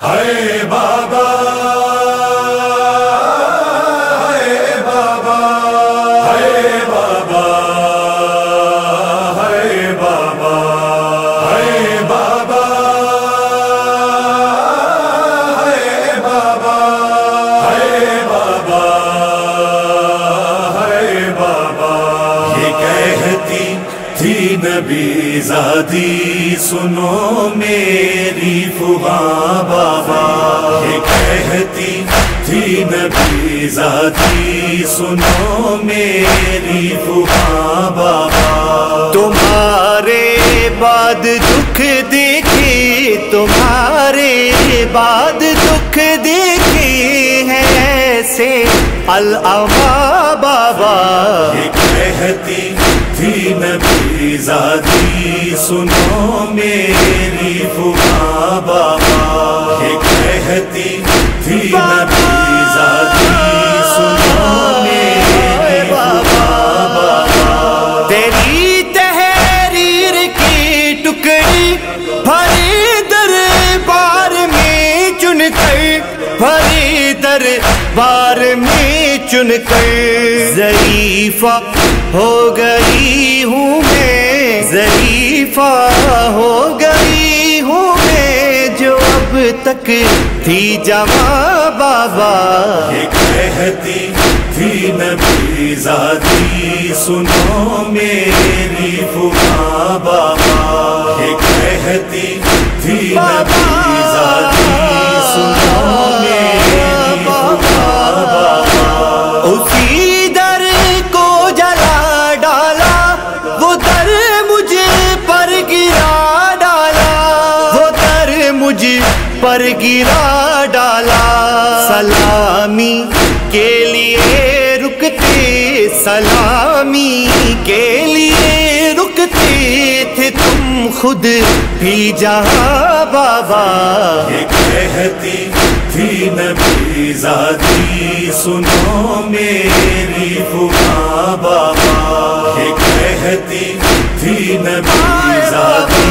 ہے بابا ہے بابا ہے بابا ہے بابا ہے بابا ہے بابا ہے بابا ہے بابا یہ کہتی تھی نبی زادی سنو میری فغاں بابا، یہ کہتی تھی نبی زادی سنو میری فغاں بابا، تمہارے بعد دکھ دیکھے، تمہارے بعد دکھ دیکھے ہیں ایسے العما بابا، یہ کہتی تھی نبی زادی سنو میری فغاں بابا، یہ کہتی تھی نبی زادی سنو میری فغاں بابا، تیری تحریر کی ٹکڑی بھری دربار میں چن کر، بھری دربار میں چن کر ضعیفہ ہو گئی ہوں میں، ضعیفہ ہو گئی ہوں میں جو اب تک تھی جمع بابا، یہ کہتی تھی نبی زادی سنو میری فغاں بابا، یہ کہتی تھی نبی زادی سنو میری فغاں بابا، اسی در کو جلا ڈالا، وہ در مجھ پر گرا ڈالا، وہ در مجھ پر گرا ڈالا، سلامی کے لیے رکتے، سلامی کے لیے رکتے تھے تم خود بھی جہاں بابا، یہ کہتی تھی نبی زادی سنو میری فغاں بابا، یہ کہتی تھی نبی زادی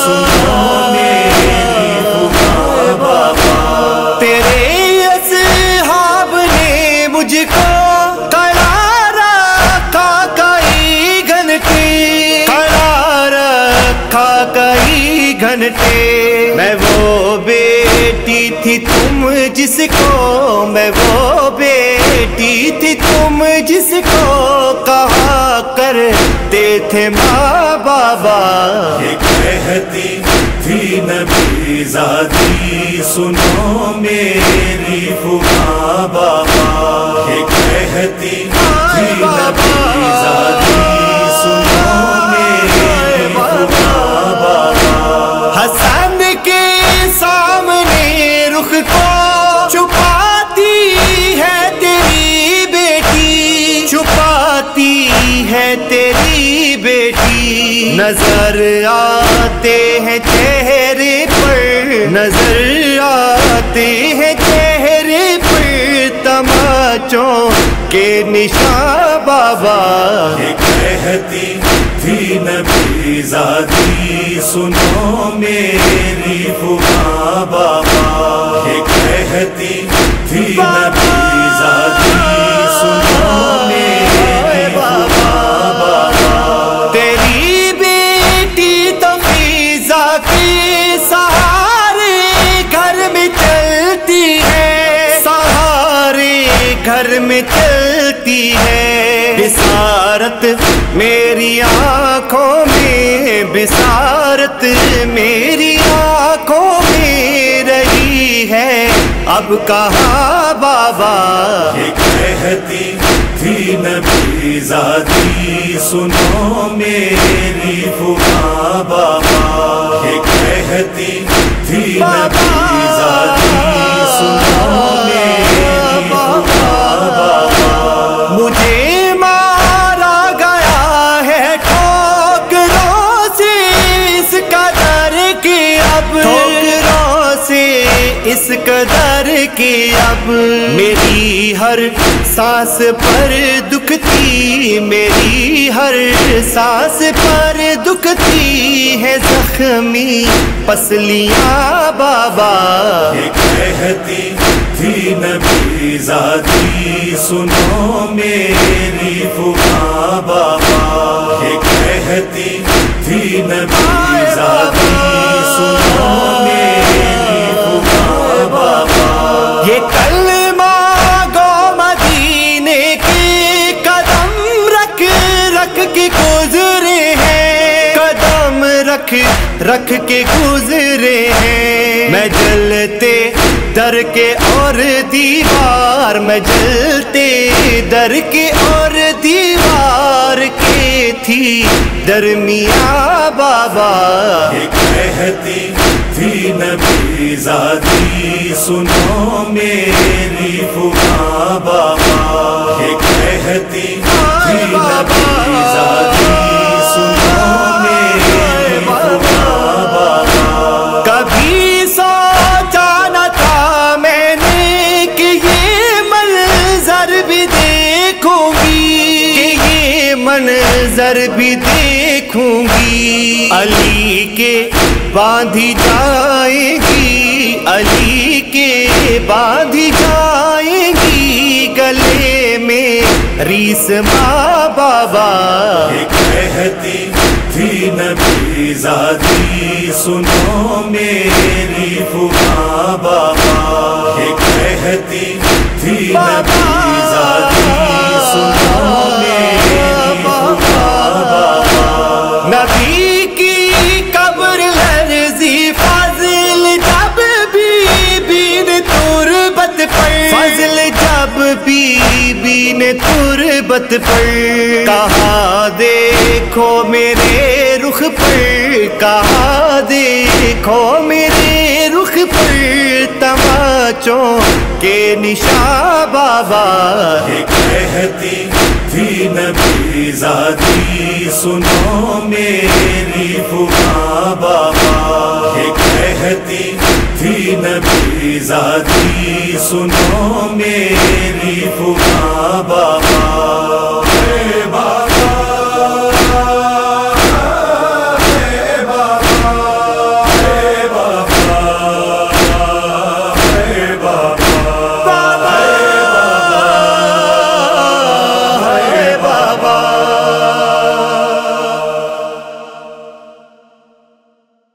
سنو میری فغاں بابا، تیرے اصحاب نے مجھ کو کڑا رکھا کئی گھنٹے، کڑا رکھا کئی گھنٹے، میں وہ بیٹی تھی تم جس کو، میں وہ بیٹی تھی تم جس کو کہا کرتے تھے ماں بابا، یہ کہتی تھی نبی زادی سنو میری فغاں بابا، یہ کہتی تھی نبی زادی سنو میری فغاں بابا، حسن کے سامنے رخ کو چھپاتی ہے تیری بیٹی، چھپاتی ہے تیری بیٹی، نظر آتے ہیں چہرے پر، نظر آتے ہیں چہرے پر تماچوں کے نشان بابا، یہ کہتی تھی نبی زادی سنو میری فغاں بابا، یہ کہتی تھی نبی زادی سنو میری فغاں بابا، تیری بیٹی تو فضا کے سہارے گھر میں چلتی ہے، سہارے گھر میں چلتی ہے، بصارت میری آنکھوں میں، بصارت میری آنکھوں میں رہی ہے اب کہاں بابا، یہ کہتی تھی نبی زادی سنو میری فغاں بابا، یہ کہتی تھی نبی زادی سنو میری فغاں بابا، مجھے مارا گیا ہے ٹھوکروں سے اس قدر کہ اب، ٹھوکروں سے اس قدر کہ اب میری ہر سانس پر دکھتی، میری ہر سانس پر دکھتی ہے زخمی پسلیاں بابا. یہ کہتی تھی نبی زادی سنو میری پھوپھا بابا. یہ کہتی تھی نبی زادی سنو میری پھوپھا بابا. یہ کلمہ گو مدینے کے قدم رکھ رکھ کے گزرے ہیں، قدم رکھ رکھ کے گزرے ہیں. میں جلتے در کے اور دیوار، میں جلتے در کے اور دیوار کے تھی درمیاں بابا. یہ کہتی تھی نبی زادی سنو میری پھوپھا بابا. یہ کہتی تھی نبی زادی سنو میری پھوپھا بابا. کبھی سوچا نہ تھا میں نے کہ یہ منظر بھی دیکھوں گی، کہ یہ منظر بھی دیکھوں گی. علی کے باندھی جائیں گی، علی کے باندھی جائیں گی گلے میں ریس ماں بابا. یہ کہتی تھی نبی زادی سنو میری پھوپھا بابا. یہ کہتی تھی نبی زادی سنو میری پھوپھا بابا. نبی کی قبر لرزی فضل جب بی نے تربت پر، فضل جب بی نے تربت پر. کہاں دیکھو میرے رخ پر، کہاں دیکھو میرے رخ پر تماچوں کے نشاں بابا. یہ کہتی تھی نبی زادی سنو میری پھوپھا بابا. یہ کہتی تھی نبی زادی سنو میری پھوپھا بابا.